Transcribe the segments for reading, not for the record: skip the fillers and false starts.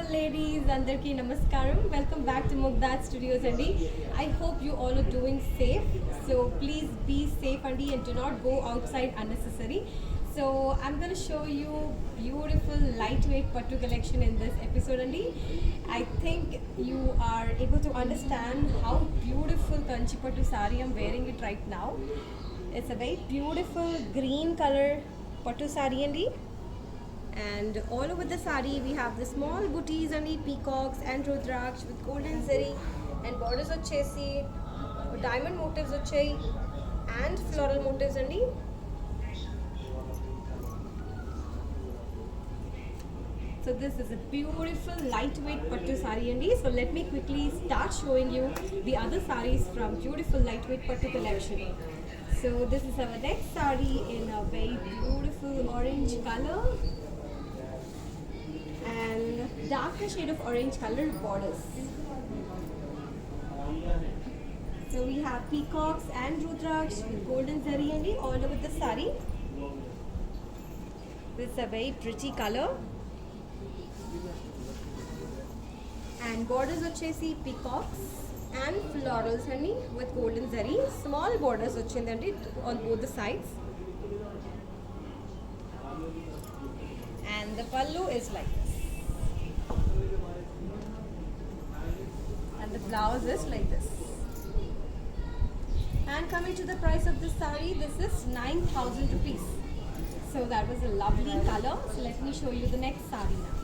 beautiful ladies, Andarki Namaskaram. Welcome back to Mugdad Studios, Andy. I hope you all are doing safe. So please be safe, Andy, and do not go outside unnecessary. So I'm going to show you beautiful lightweight pattu collection in this episode, Andy. I think you are able to understand how beautiful Kanchi pattu sari I'm wearing it right now. It's a very beautiful green color pattu sari, Andy. And all over the sari we have the small booties and the peacocks and rudraksh with golden zari and borders వచ్చేసి diamond motifs వచ్చాయి and floral motifs అండి. So this is a beautiful lightweight pattu sari andi. So let me quickly start showing you the other saris from beautiful lightweight pattu collection. So this is our next sari in a very beautiful orange color and darker shade of orange color borders. So we have peacocks and rudraksh with golden zari andi all over the sari. This is a very pretty color. And borders వచ్చేసి peacocks and florals అండి with golden zari. Small borders వచ్చిందండి on both the sides. And the pallu is like this. And the blouse is like this. And coming to the price of this sari, this is 9,000 rupees. So that was a lovely color. So let me show you the next sari now.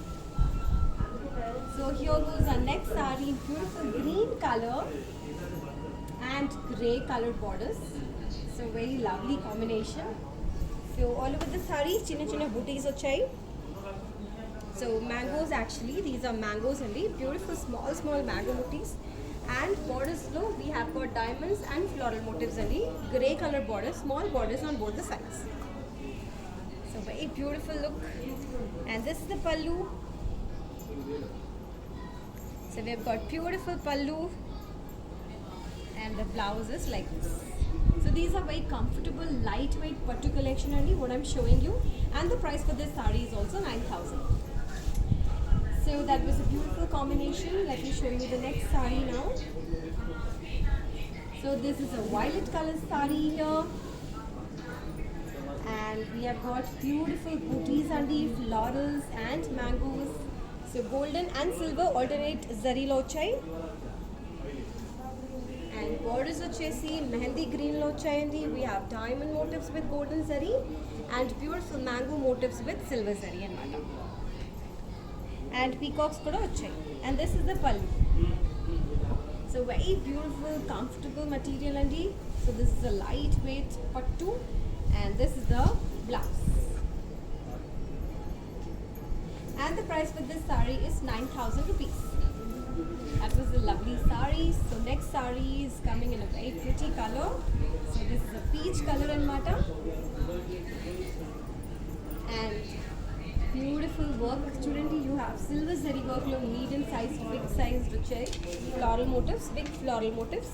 So here goes our next sari, beautiful green color and grey colored borders. So very lovely combination. So all over the sari, chinna booties వచ్చాయి. So mangoes, actually these are mangoes only, beautiful small mango booties. And borders low we have got diamonds and floral motifs only, grey color borders, small borders on both the sides. So very beautiful look. And this is the pallu. So we have got beautiful pallu and the blouse is like this. So these are very comfortable lightweight pattu collection only what I'm showing you, and the price for this sari is also 9,000. So that was a beautiful combination. Let me show you the next sari now. So this is a violet color sari here, and we have got beautiful booties and the florals and mangoes. So golden and silver alternate zari lo వచ్చాయి. And borders వచ్చేసి mehendi green lo వచ్చాయండి. We have diamond motifs with golden zari and beautiful mango motifs with silver zari అన్నమాట. And peacocks కూడా వచ్చాయి. And this is the pallu. So very beautiful, comfortable material అండి. So this is a lightweight pattu and this is the blouse. And the price for this sari is 9,000 rupees. That was a lovely sari. So next sari is coming in a very pretty color. So this is a peach color anamata. And beautiful work. Student, you have silver zari work lo medium size to big size వచ్చాయి. Floral motifs, big floral motifs.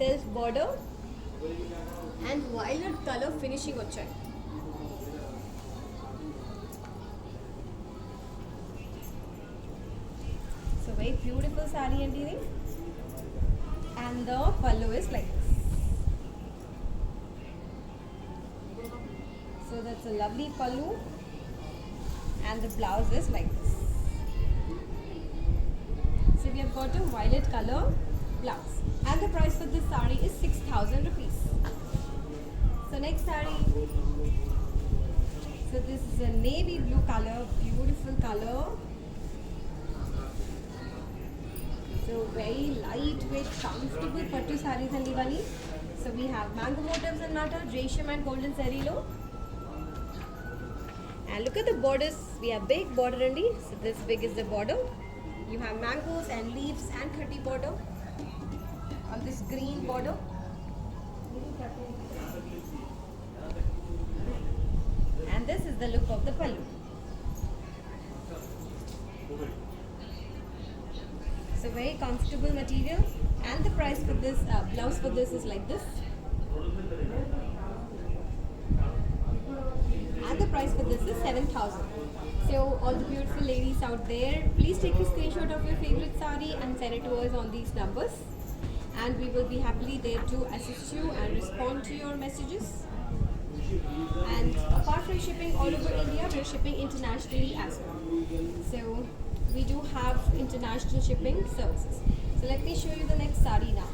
Self border and violet color finishing వచ్చాయి. So very beautiful sari and ఇది. And the pallu is like this. So that's a lovely pallu and the blouse is like this. So we have got a violet color blouse and the price for this sari is 6,000 rupees. So next sari. So this is a navy blue color, beautiful color. So very lightweight, comfortable pattu sarees and iwani. So we have mango motifs and matter, resham and golden zari lo. And look at the borders. We have big border andi. So this big is the border. You have mangoes and leaves and khatti border on this green border. And this is the look of the pallu. So very comfortable material, and the price for this blouse for this is like this. And the price for this is 7,000. So all the beautiful ladies out there, please take a screenshot of your favorite sari and send it to us on these numbers. And we will be happily there to assist you and respond to your messages. And apart from shipping all over India, we're shipping internationally as well. So we do have international shipping services. So let me show you the next sari now.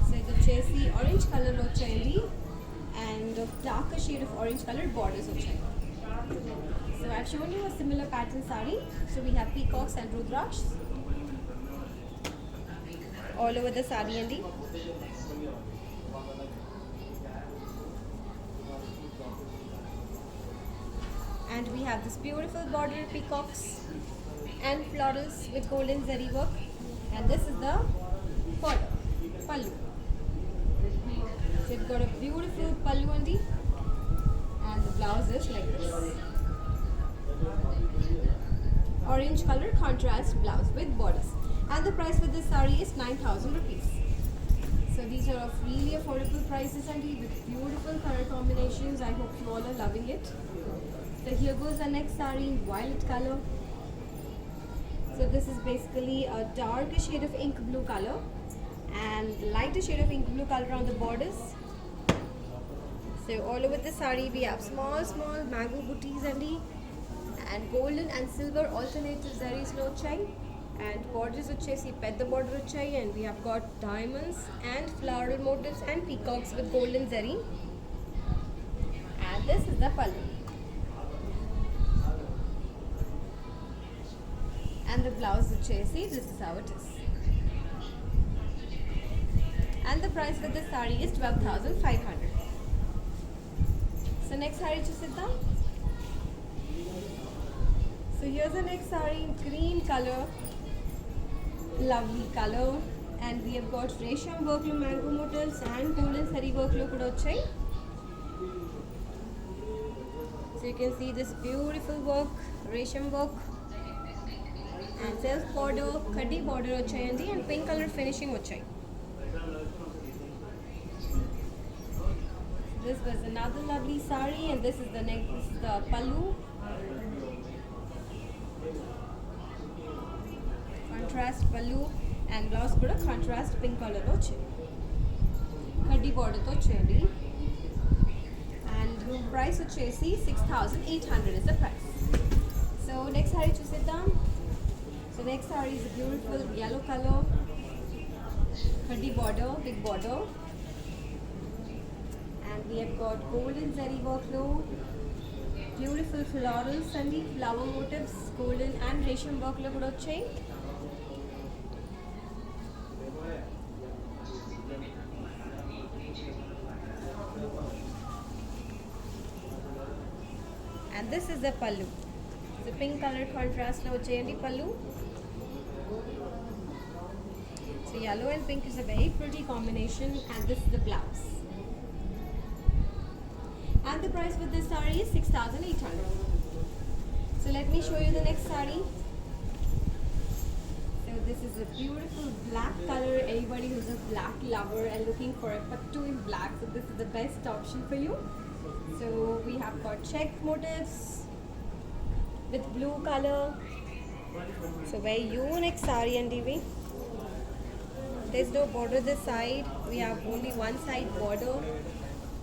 So the chassis orange color వచ్చేయండి and darker shade of orange color borders వచ్చాయి. So I've shown you a similar pattern sari. So we have peacocks and rudraksh all over the sari andi. And we have this beautiful border peacocks and florals with golden zari work. And this is the border, pallu. So it's got a beautiful pallu andi. And the blouse is like this. Orange color contrast blouse with borders. And the price for this sari is 9,000 rupees. So these are of really affordable prices and with beautiful color combinations. I hope you all are loving it. So here goes our next sari in violet color. So this is basically a darker shade of ink blue color and lighter shade of ink blue color on the borders. So all over the sari we have small mango booties and golden and silver alternative zaris lo chai and borders వచ్చేసి పెద్ద border వచ్చాయి and we have got diamonds and floral motifs and peacocks with golden zari. And this is the pallu. And the blouse వచ్చేసి this is how it is. And the price for this sari is 12,500. So next sari చూసిద్దాం. So here's the next sari in green color, lovely color, and we have got resham work lo mango motifs and golden zari work lo kuda vachai. So you can see this beautiful work, resham work and self border, kaddi border vachayandi and pink color finishing vachai. This was another lovely sari and this is the next, this is the pallu. Contrast pallu and blouse kuda contrast pink color lo cheyandi. Kaddi border tho cheyandi. And price vachesi 6,800 is the price. So next sari chuseddam. So next sari is a beautiful yellow color. Kaddi border, big border. And we have got golden zari work lo, beautiful florals and flower motifs, golden and resham work lo kuda vachai. And this is the pallu. The pink color contrast lo vachayandi pallu. So yellow and pink is a very pretty combination and this is the blouse. And the price for this sari is 6,800. So let me show you the next sari. So this is a beautiful black color. Anybody who's a black lover and looking for a pattu in black, so this is the best option for you. So we have got check motifs with blue color. So very unique sari and DV. There's no border this side. We have only one side border,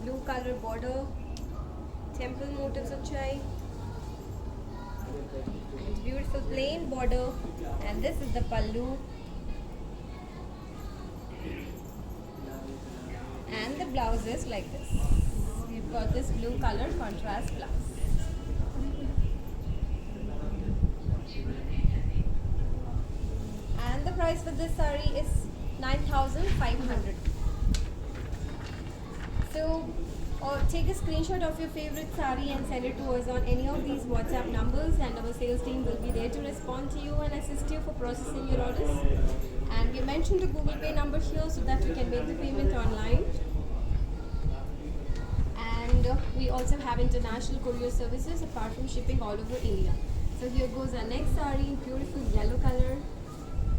blue color border, temple motifs vachai, and beautiful plain border. And this is the pallu. And the blouse is like this. We've got this blue color contrast blouse. And the price for this sari is 9,500. So take a screenshot of your favorite sari and send it to us on any of these WhatsApp numbers and our sales team will be there to respond to you and assist you for processing your orders. And we mentioned the Google Pay number here so that you can make the payment online. And we also have international courier services apart from shipping all over India. So here goes our next sari in beautiful yellow color,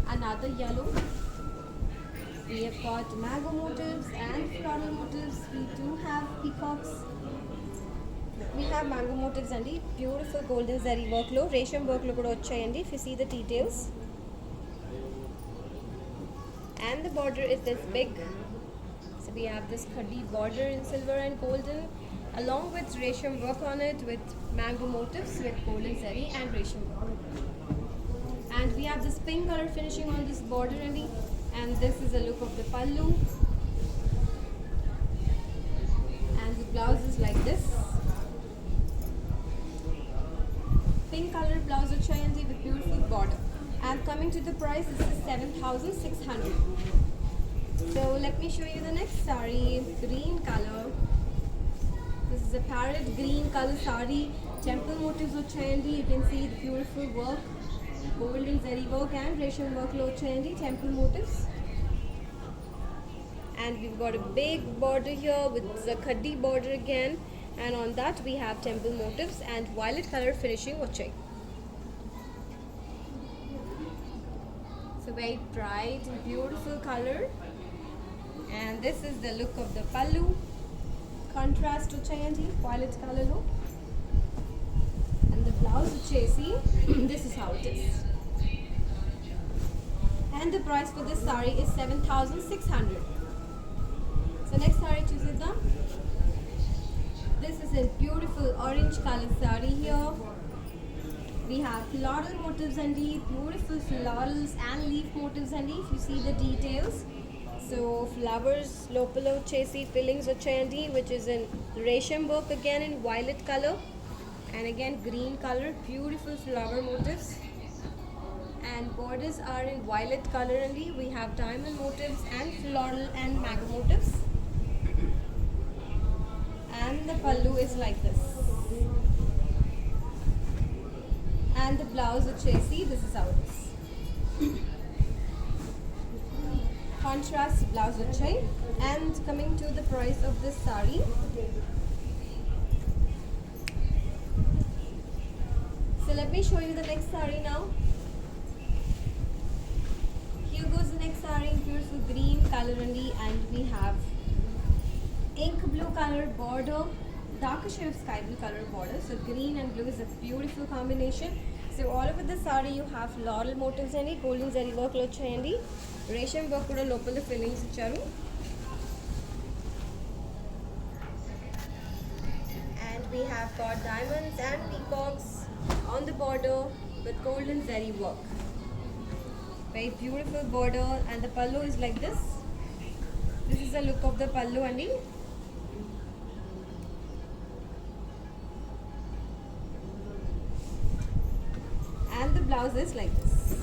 another yellow. We have got mango motifs and floral motifs. We do have peacocks. We have mango motifs and beautiful golden zari work lo, resham work lo kuda vachayandi. If you see the details, and the border is this big. So we have this khadi border in silver and golden, along with resham work on it with mango motifs with golden zari and resham work. And we have this pink color finishing on this border and this is a look of the pallu. And the blouse is like this. Pink color blouse vachayandi with beautiful border. And coming to the price, this is 7,600. So let me show you the next sari, green color. This is a parrot green color sari. Temple motifs vachayandi. You can see the beautiful work, golden zari work and resham work lo vachayandi, temple motifs. And we've got a big border here with the khadi border again. And on that we have temple motifs and violet color finishing vachai. So very bright and beautiful color. And this is the look of the pallu. Contrast vachayandi, violet color lo. And the blouse vachesi, this is how it is. And the price for this sari is 7,600. So next sari chusidam. This is a beautiful orange color sari here. We have floral motifs and beautiful florals and leaf motifs and if you see the details. So flowers, lopalo chesi fillings vachayandi, which is in resham work again in violet color. And again green color, beautiful flower motifs. And borders are in violet color only. We have diamond motifs and floral and mango motifs. And the pallu is like this. And the blouse vachesi, this is how it is. Contrast blouse vachai. And coming to the price of this sari. So let me show you the next sari now. Here goes the next sari in beautiful green color only, and we have ink blue color border, darker shade of sky blue color border. So green and blue is a beautiful combination. So all over the sari you have floral motifs and golden zari work lo vachayandi. Resham work kuda lopala fillings icharu. And we have got diamonds and peacocks on the border with golden zari work. Very beautiful border, and the pallu is like this. This is the look of the pallu and the blouse is like this.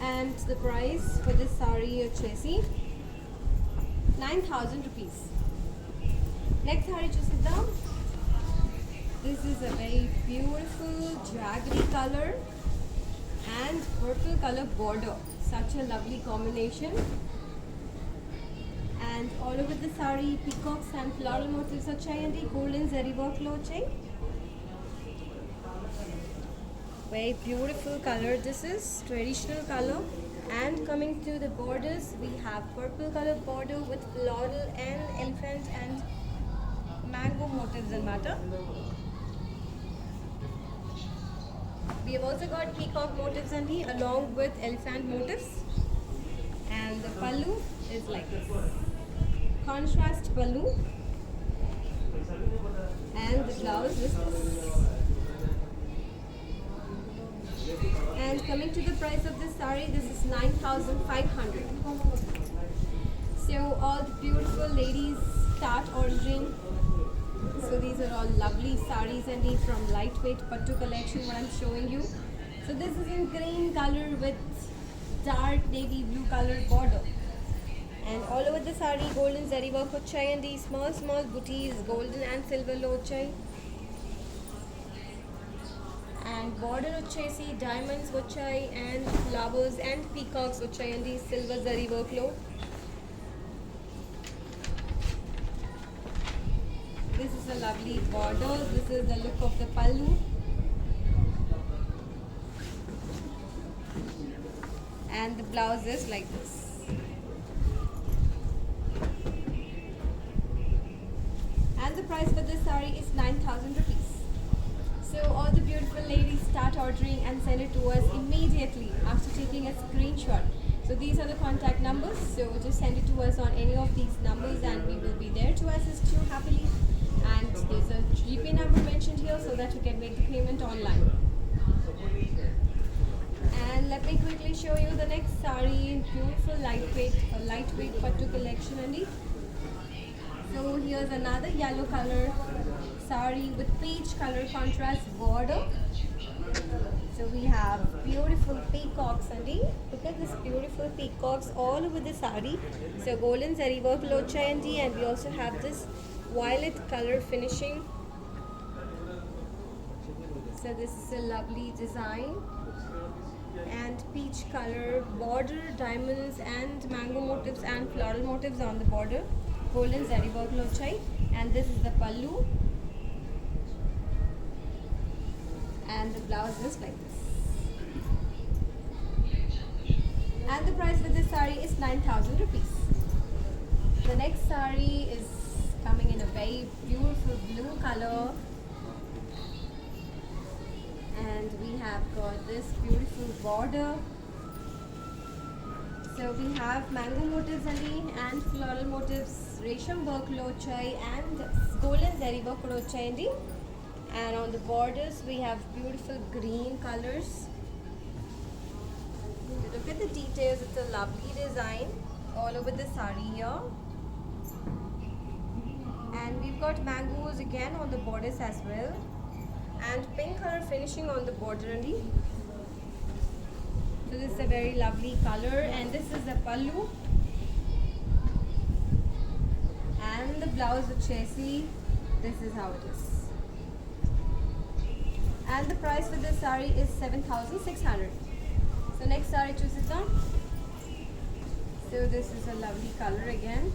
And the price for this sari vachesi 9,000 rupees. Next sari chusidam. This is a very beautiful jaggery color and purple color border. Such a lovely combination. And all over the sari, peacocks and floral motifs vachayandi, golden zari work lo vachai. Very beautiful color. This is traditional color. And coming to the borders, we have purple color border with floral and elephant and mango motifs in matter. We have also got peacock motifs and along with elephant motifs. And the pallu is like this. Contrast pallu. And the blouse is this. And coming to the price of this sari, this is 9,500. So all the beautiful ladies start ordering. So these are all lovely saris and from lightweight pattu collection what I'm showing you. So this is in green color with dark navy blue color border. And all over the sari golden zari work vachai and these small booties, golden and silver lo vachai. And border vachesi, diamonds vachai and flowers and peacocks vachai and these silver zari work lo. This is a lovely border. This is the look of the pallu. and the blouse is like this. And the price for this saree is 9,000 rupees. So all the beautiful ladies start ordering and send it to us immediately after taking a screenshot. So these are the contact numbers. So just send it to us on any of these numbers and we will be there to assist you happily. And there's a GP number mentioned here so that you can make the payment online. And let me quickly show you the next saree. Beautiful lightweight pattu collection, Andy. So here's another yellow color saree with peach color contrast border. So we have beautiful peacocks, Andy. Look at this beautiful peacocks all over the saree. So golden zari work locha, Andy, and we also have this violet color finishing. So this is a lovely design. And peach color border, diamonds and mango motifs and floral motifs on the border. Golden zari work lochai, and this is the pallu, and the blouse is like this. And the price for this saree is 9,000 rupees. The next saree is coming in a very beautiful blue color, and we have got this beautiful border. So we have mango motifs and floral motifs, resham work lochai and golden zari work lochai. And on the borders we have beautiful green colors. Look at the details, it's a lovely design all over the saree here. And we've got mangoes again on the borders as well. And pink color finishing on the border only. So this is a very lovely color, and this is the pallu. And the blouse chesi, this is how it is. And the price for this saree is 7,600. So next saree, choose it down. So this is a lovely color again.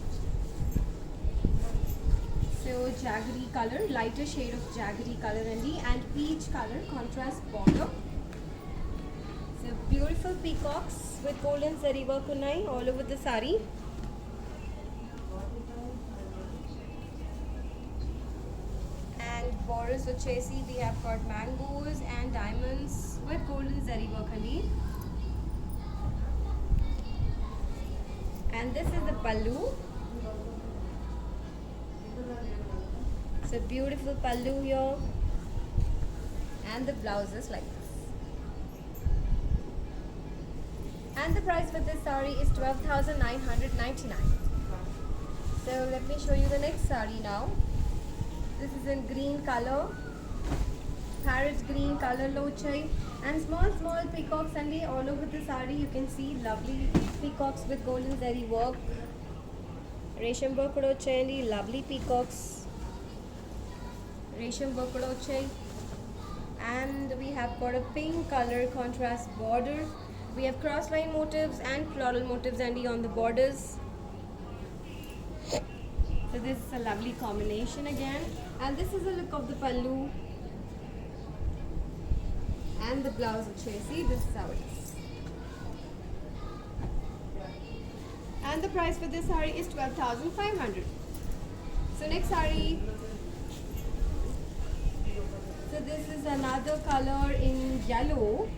So jaggery color, lighter shade of jaggery color and peach color contrast border. So beautiful peacocks with golden zari work all over the saree. And borders vachesi, we have got mangoes and diamonds with golden zari work. And this is the pallu. So beautiful pallu here, and the blouse is like this. And the price for this saree is 12,999. So let me show you the next saree now. This is in green color, parrot green color lochai, and small peacocks all over the saree. You can see lovely peacocks with golden zari work, resham work lochai, lovely peacocks. Resham work lochai, and we have got a pink color contrast border. We have cross line motifs and floral motifs on the borders. So this is a lovely combination again, and this is the look of the pallu and the blouse chesi. This is how it is. And the price for this saree is 12,500. So next saree. So this is another color in yellow.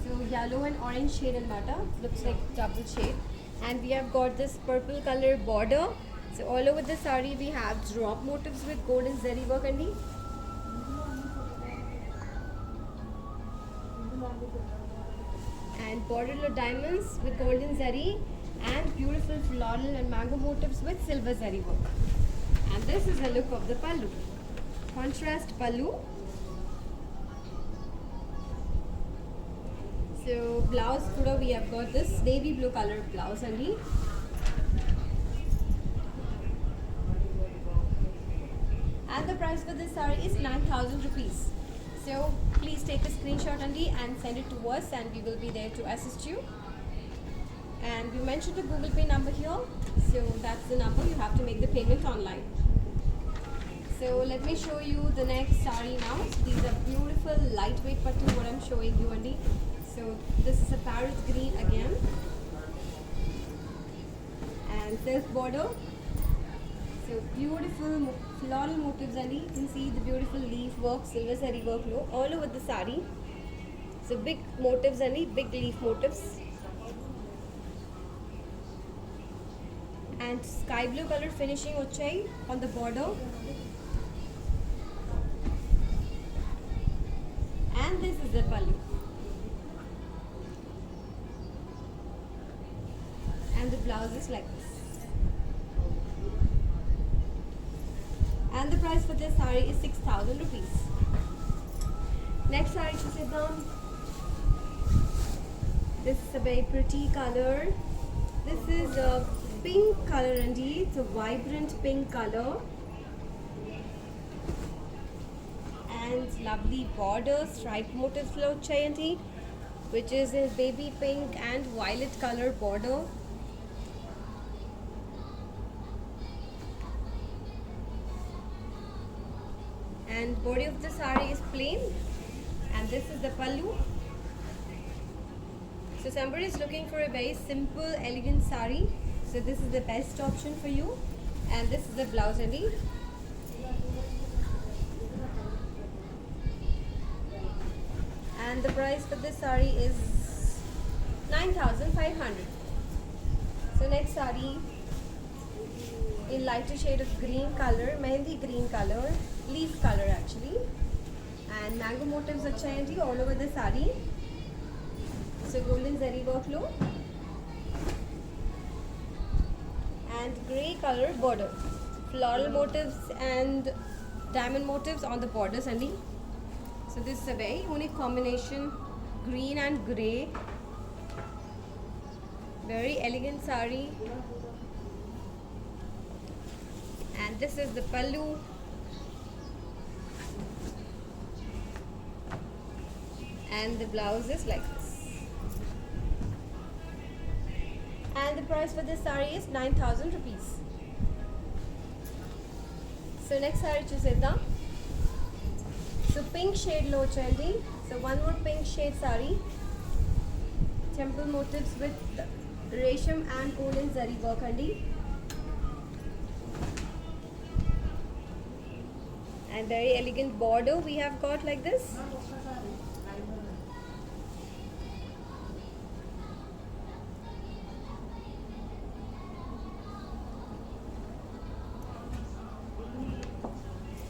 So yellow and orange shade and matter, looks like double shade. And we have got this purple color border. So all over the saree we have drop motifs with golden zari work and border diamonds with golden zari and beautiful floral and mango motifs with silver zari work. And this is the look of the pallu. Contrast pallu. So blouse today we have got this navy blue color blouse and the price for this saree is 9,000 rupees. So please take a screenshot and send it to us, and we will be there to assist you. And we mentioned the Google Pay number here, so that's the number. You have to make the payment online. So let me show you the next saree now. So these are beautiful beautiful lightweight pattu what I'm showing you only. So this is a parrot green again, and self border. So beautiful floral motifs and you can see the beautiful leaf work, silver zari work all over the sari. So big motifs and big leaf motifs. And sky blue color finishing ochai on the border. And this is the pallu. And the blouse is like this. And the price for this saree is 6,000 rupees. Next saree chusedam. This is a very pretty color. This is a pink color indeed. It's a vibrant pink color. And lovely border, stripe motifs flow chayanti, which is in baby pink and violet color border. And body of the saree is plain, and this is the pallu. So somebody is looking for a very simple, elegant saree, so this is the best option for you. And this is the blouse indeed. And the price for this saree is 9,500. So next saree in lighter shade of green color, mehendi green color, leaf color actually, and mango motifs achayanti all over the saree. So golden zari work low and grey color border, floral motifs and diamond motifs on the borders only. So this is a very unique combination, green and grey, very elegant saree. And this is the pallu. And the blouse is like this. And the price for this saree is 9,000 rupees. So next saree chusedam. So pink shade lo chandi. So one more pink shade saree. Temple motifs with resham and golden zari work andi. And very elegant border we have got like this.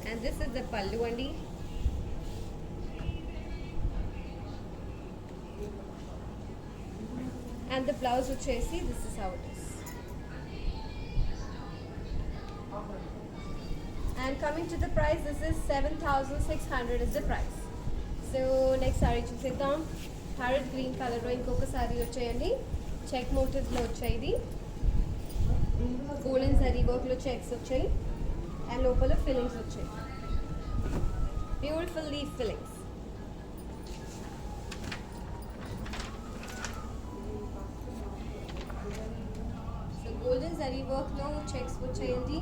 And this is the pallu andi. And the blouse uchesi, this is how it is. And coming to the price, this is 7,600 is the price. So next saree chusedam. Parrot green color lo inkoka saree vachayandi. Check motifs lo vachayidi. Golden zari work lo checks vachayi. And lopala fillings vachayi. Beautiful leaf fillings. So golden zari work lo checks vachayandi.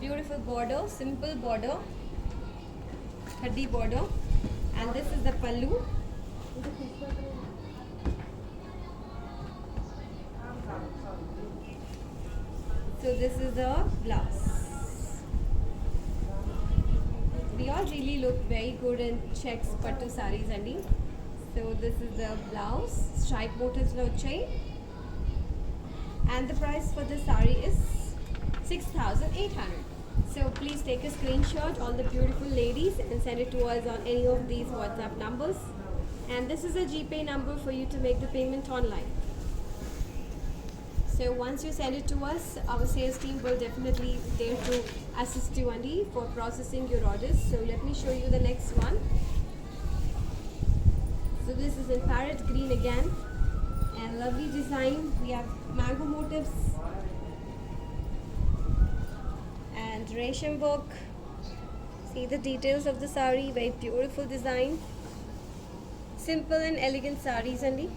Beautiful border, simple border, khaddi border, and this is the pallu. So this is the blouse. We all really look very good in checks pattu sarees andi. So this is the blouse, stripe motifs lo vachai, and the price for this saree is 6,800. So please take a screenshot, all the beautiful ladies, and send it to us on any of these WhatsApp numbers. And this is a GPay number for you to make the payment online. So once you send it to us, our sales team will definitely there to assist you Andy for processing your orders. So let me show you the next one. So this is in parrot green again, and lovely design. We have mango motifs and resham work. See the details of the sari, very beautiful design. Simple and elegant saris only.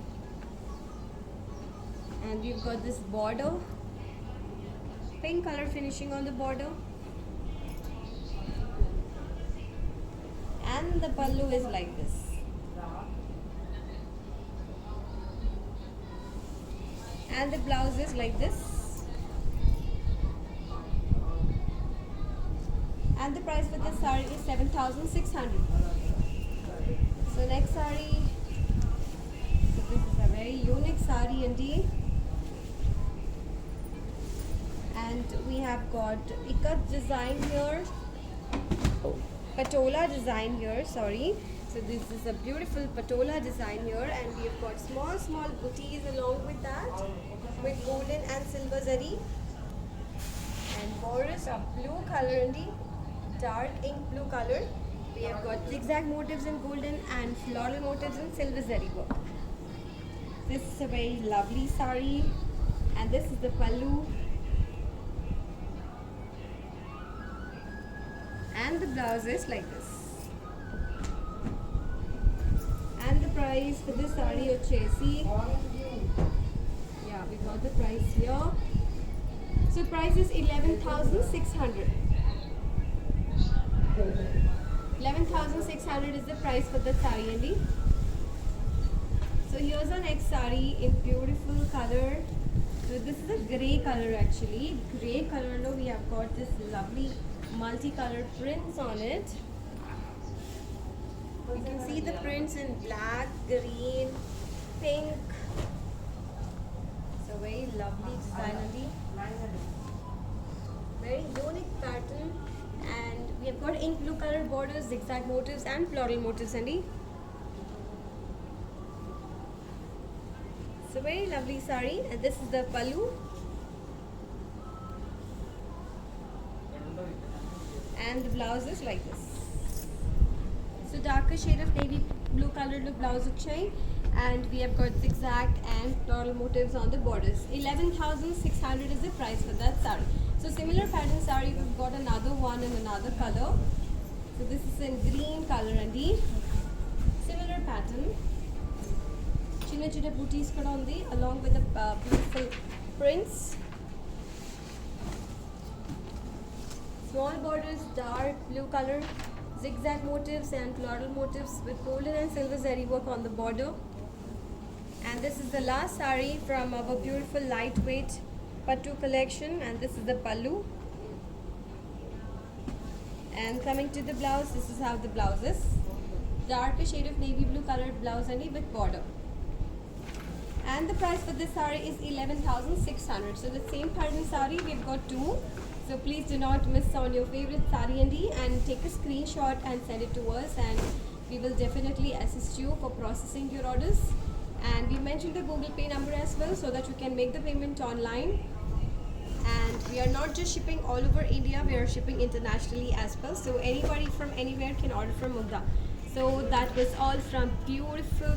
And we've got this border, pink color finishing on the border. and the pallu is like this. And the blouse is like this. And the price for this saree is 7,600. So next saree, so this is a very unique saree indeed. And we have got ikat design here, patola design here, sorry. So this is a beautiful patola design here, and we have got small booties along with that, with golden and silver zari. And borders are blue color indeed, dark ink blue color. We have got zigzag motifs in golden and floral motifs in silver zari work. This is a very lovely saree, and this is the pallu. And the blouse is like this. And the price for this saree ochesi, yeah, we got the price here. So price is 11,600. 11,600 is the price for the saree indeed. So here's our next saree in beautiful color. So this is a grey color actually. Grey color, no, we have got this lovely multicolored prints on it. You can see the prints in black, green, pink. So very lovely design indeed. Very unique pattern, and we have got ink blue color borders, zigzag motifs and floral motifs indeed. So very lovely saree, and this is the pallu. And the blouse is like this. So darker shade of navy blue colored blouse chain, and we have got zigzag and floral motifs on the borders. 11,600 is the price for that saree. So similar pattern saree, we've got another one in another color. So this is in green color indeed. Similar pattern. Chinna chinna booties on the along with the beautiful prints. Small borders, dark blue color, zigzag motifs and floral motifs with golden and silver zari work on the border. And this is the last saree from our beautiful lightweight Pattu collection, and this is the pallu. And coming to the blouse, this is how the blouse is. Darker shade of navy blue colored blouse and with border. And the price for this saree is 11,600. So the same pattern saree, we've got two. So please do not miss on your favorite saree and take a screenshot and send it to us, and we will definitely assist you for processing your orders. And we mentioned the Google Pay number as well, so that you can make the payment online. And we are not just shipping all over India, we are shipping internationally as well. So anybody from anywhere can order from Mugdha. So that was all from beautiful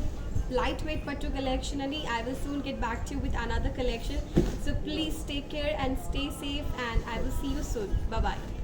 lightweight Pattu collection, and I will soon get back to you with another collection. So please take care and stay safe, and I will see you soon. Bye bye.